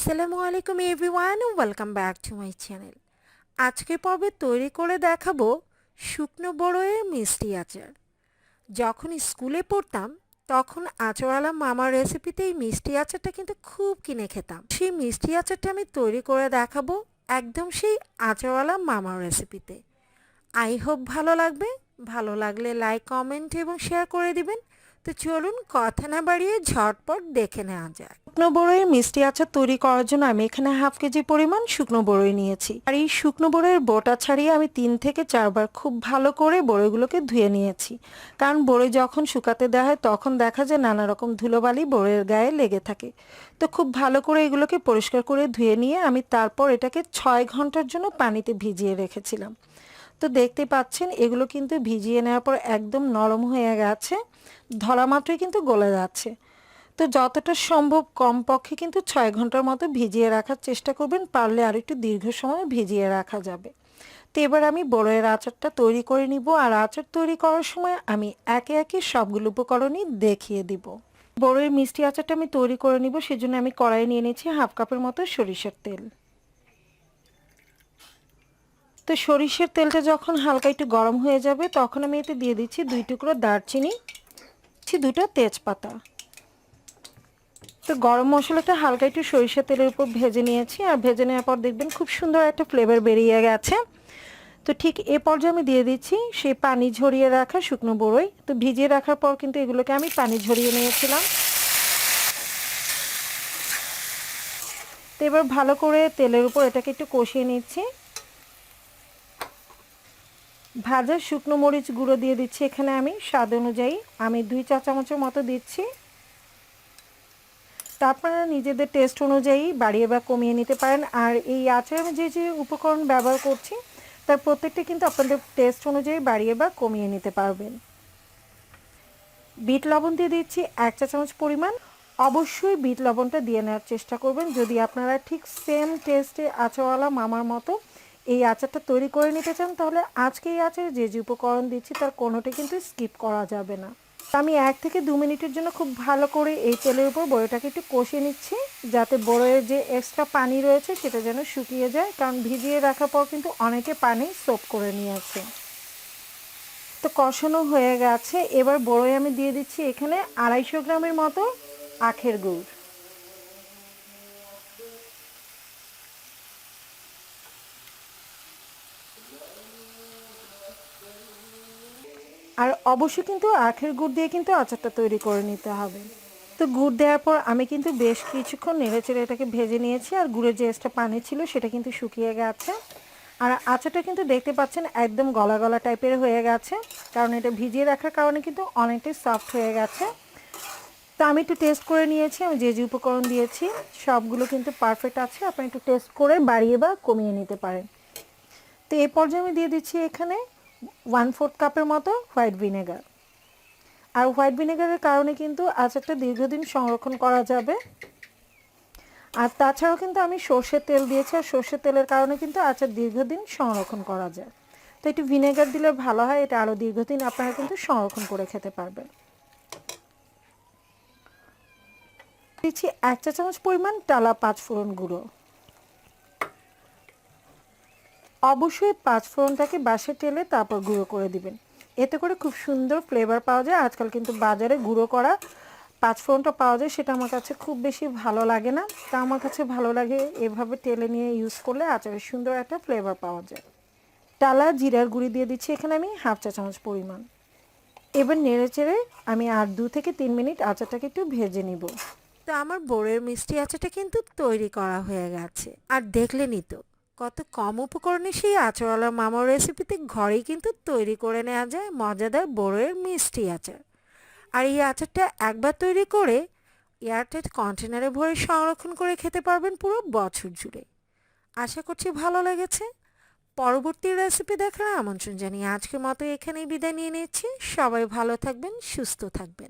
আসসালামু আলাইকুম everyone, welcome back to my channel. আজকের পর্বে তৈরি করে দেখাবো শুকনো বড়ইয়ের মিষ্টি আচার। যখন স্কুলে পড়তাম তখন আচারওয়ালা মামার রেসিপিতে এই মিষ্টি আচারটা কিন্তু খুব কিনে খেতাম। সেই মিষ্টি আচারটা আমি তৈরি করে দেখাবো একদম সেই আচারওয়ালা মামার রেসিপিতে। আই হোপ ভালো লাগবে। ভালো লাগলে লাইক, কমেন্ট এবং শেয়ার করে দিবেন। তো চলুন কথা না বাড়িয়ে ঝটপট দেখে নেওয়া যাক। শুকনো বড়ইয়ের মিষ্টি আচার তৈরি করার জন্য আমি এখানে হাফ কেজি পরিমাণ শুকনো বড়ই নিয়েছি। আর এই শুকনো বড়ইয়ের বোটা ছাড়িয়ে আমি 3 থেকে 4 বার খুব ভালো করে বড়ইগুলোকে ধুয়ে নিয়েছি। কারণ বড়ই যখন শুকাতে দেওয়া হয় তখন দেখা যায় নানা রকম ধুলোবালি বড়ইয়ের গায়ে লেগে থাকে। তো খুব ভালো করে এগুলোকে পরিষ্কার করে ধুয়ে নিয়ে আমি তারপর এটাকে 6 ঘন্টার জন্য পানিতে ভিজিয়ে রেখেছিলাম। তো দেখতে পাচ্ছেন এগুলো কিন্তু ভিজিয়ে নেওয়ার পর একদম নরম হয়ে গেছে, ধরা মাত্রই কিন্তু গলে যাচ্ছে। তো যতটা সম্ভব কমপক্ষে কিন্তু 6 ঘন্টার মতো ভিজিয়ে রাখার চেষ্টা করবেন, পারলে আর একটু দীর্ঘ সময় ভিজিয়ে রাখা যাবে। তো এবার আমি বড়ইয়ের আচারটা তৈরি করে নিব, আর আচার তৈরি করার সময় আমি একে একে সবগুলো উপকরণই দেখিয়ে দিব। বড়ইয়ের মিষ্টি আচারটা আমি তৈরি করে নিব, সেজন্য আমি কড়াইয়ে নিয়ে নিয়েছি হাফ কাপের মতো সরিষার তেল। তো সরিষার তেলটা যখন হালকা একটু গরম হয়ে যাবে তখন আমি এতে দিয়ে দিচ্ছি 2 টুকরো দারচিনি, 2টা তেজপাতা। তো গরম মশলাটা হালকা একটু সরিষার তেলের উপর ভেজে নিয়েছি, আর ভেজে নেওয়ার পর দেখবেন খুব সুন্দর একটা ফ্লেভার বেরিয়ে গেছে। তো ঠিক এ পর্যায়ে আমি দিয়ে দিচ্ছি সেই পানি ঝরিয়ে রাখা শুকনো বড়ই। তো ভিজিয়ে রাখার পর কিন্তু এগুলোকে আমি পানি ঝরিয়ে নিয়েছিলাম। তো এবার ভালো করে তেলের উপর এটাকে একটু কষিয়ে নিচ্ছি। ভাজা শুকনো মরিচ গুঁড়ো দিয়ে দিচ্ছি এখানে আমি স্বাদ অনুযায়ী, আমি 2 চা চামচের মতো দিচ্ছি। তা আপনারা নিজেদের টেস্ট অনুযায়ী বাড়িয়ে বা কমিয়ে নিতে পারেন। আর এই আচারে আমি যে উপকরণ ব্যবহার করছি তার প্রত্যেকটা কিন্তু আপনাদের টেস্ট অনুযায়ী বাড়িয়ে বা কমিয়ে নিতে পারবেন। বিট লবণ দিয়ে দিচ্ছি 1 চা চামচ পরিমাণ। অবশ্যই বিট লবণটা দিয়ে নেওয়ার চেষ্টা করবেন যদি আপনারা ঠিক সেম টেস্টে আচারওয়ালা মামার মতো এই আচারটা তৈরি করে নিতে চান, তাহলে আজকে এই আচারে যে উপকরণ দিচ্ছি তার কোনোটি কিন্তু স্কিপ করা যাবে না। আমি 1 থেকে 2 মিনিটের জন্য খুব ভালো করে এই তেলের উপর বড়ইটাকে একটু কষিয়ে নিচ্ছি, যাতে বড়ইয়ের যে এক্সট্রা পানি রয়েছে সেটা যেন শুকিয়ে যায়, কারণ ভিজিয়ে রাখার পর কিন্তু অনেকে পানি সোপ করে নিয়েছে। তো কষানো হয়ে গেছে, এবার বড়ই আমি দিয়ে দিচ্ছি এখানে 250 গ্রামের মতো আখের গুড়। আর অবশ্যই কিন্তু আখের গুড় দিয়ে কিন্তু আচারটা তৈরি করে নিতে হবে। তো গুড় দেওয়ার পর আমি কিন্তু বেশ কিছুক্ষণ নেড়েচেড়ে এটাকে ভেজে নিয়েছি, আর গুড়ের যে এক্সট্রা পানি ছিল সেটা কিন্তু শুকিয়ে গেছে। আর আচারটা কিন্তু দেখতে পাচ্ছেন একদম গলা গলা টাইপের হয়ে গেছে, কারণ এটা ভিজিয়ে রাখার কারণে কিন্তু অনেকটাই সফট হয়ে গেছে। তো আমি একটু টেস্ট করে নিয়েছি, আমি যে উপকরণ দিয়েছি সবগুলো কিন্তু পারফেক্ট আছে। আপনি একটু টেস্ট করে বাড়িয়ে বা কমিয়ে নিতে পারেন। তো এই পর্যায়ে আমি দিয়ে দিচ্ছি এখানে 1/4 কাপের মতো হোয়াইট ভিনেগার। আর হোয়াইট ভিনেগারের কারণে কিন্তু আচারটা দীর্ঘদিন সংরক্ষণ করা যাবে। আর তাছাড়াও কিন্তু আমি সর্ষের তেল দিয়েছি, আর সর্ষের তেলের কারণে কিন্তু আচার দীর্ঘদিন সংরক্ষণ করা যায়। তো একটু ভিনেগার দিলে ভালো হয়, এটা আরও দীর্ঘদিন আপনারা কিন্তু সংরক্ষণ করে খেতে পারবেন। দিচ্ছি 1 চা চামচ পরিমাণ টালা 5 ফোড়ন গুঁড়ো। অবশ্যই 5 ফোড়নটাকে বাসে তেলে তারপর গুঁড়ো করে দিবেন, এতে করে খুব সুন্দর ফ্লেভার পাওয়া যায়। আজকাল কিন্তু বাজারে গুঁড়ো করা 5 ফোড়নটা পাওয়া যায়, সেটা আমার কাছে খুব বেশি ভালো লাগে না। তা আমার কাছে ভালো লাগে এভাবে তেলে নিয়ে ইউজ করলে আচারের সুন্দর একটা ফ্লেভার পাওয়া যায়। টালা জিরার গুঁড়ি দিয়ে দিচ্ছি এখানে আমি 1/2 চা চামচ পরিমাণ। এবার নেড়েচেড়ে আমি আর 2 থেকে 3 মিনিট আচারটাকে একটু ভেজে নিব। তো আমার বড়ইয়ের মিষ্টি আচারটা কিন্তু তৈরি করা হয়ে গেছে। আর দেখলেনই তো কত কম উপকরণে সেই আচারওয়ালা মামার রেসিপিতে ঘরেই কিন্তু তৈরি করে নেওয়া যায় মজাদার বড়ইয়ের মিষ্টি আচার। আর এই আচারটা একবার তৈরি করে এয়ারটাইট কন্টেনারে ভরে সংরক্ষণ করে খেতে পারবেন পুরো বছর জুড়ে। আশা করছি ভালো লেগেছে। পরবর্তী রেসিপি দেখার আমন্ত্রণ জানিয়ে আজকের মতো এখানেই বিদায় নিয়ে নিচ্ছি। সবাই ভালো থাকবেন, সুস্থ থাকবেন।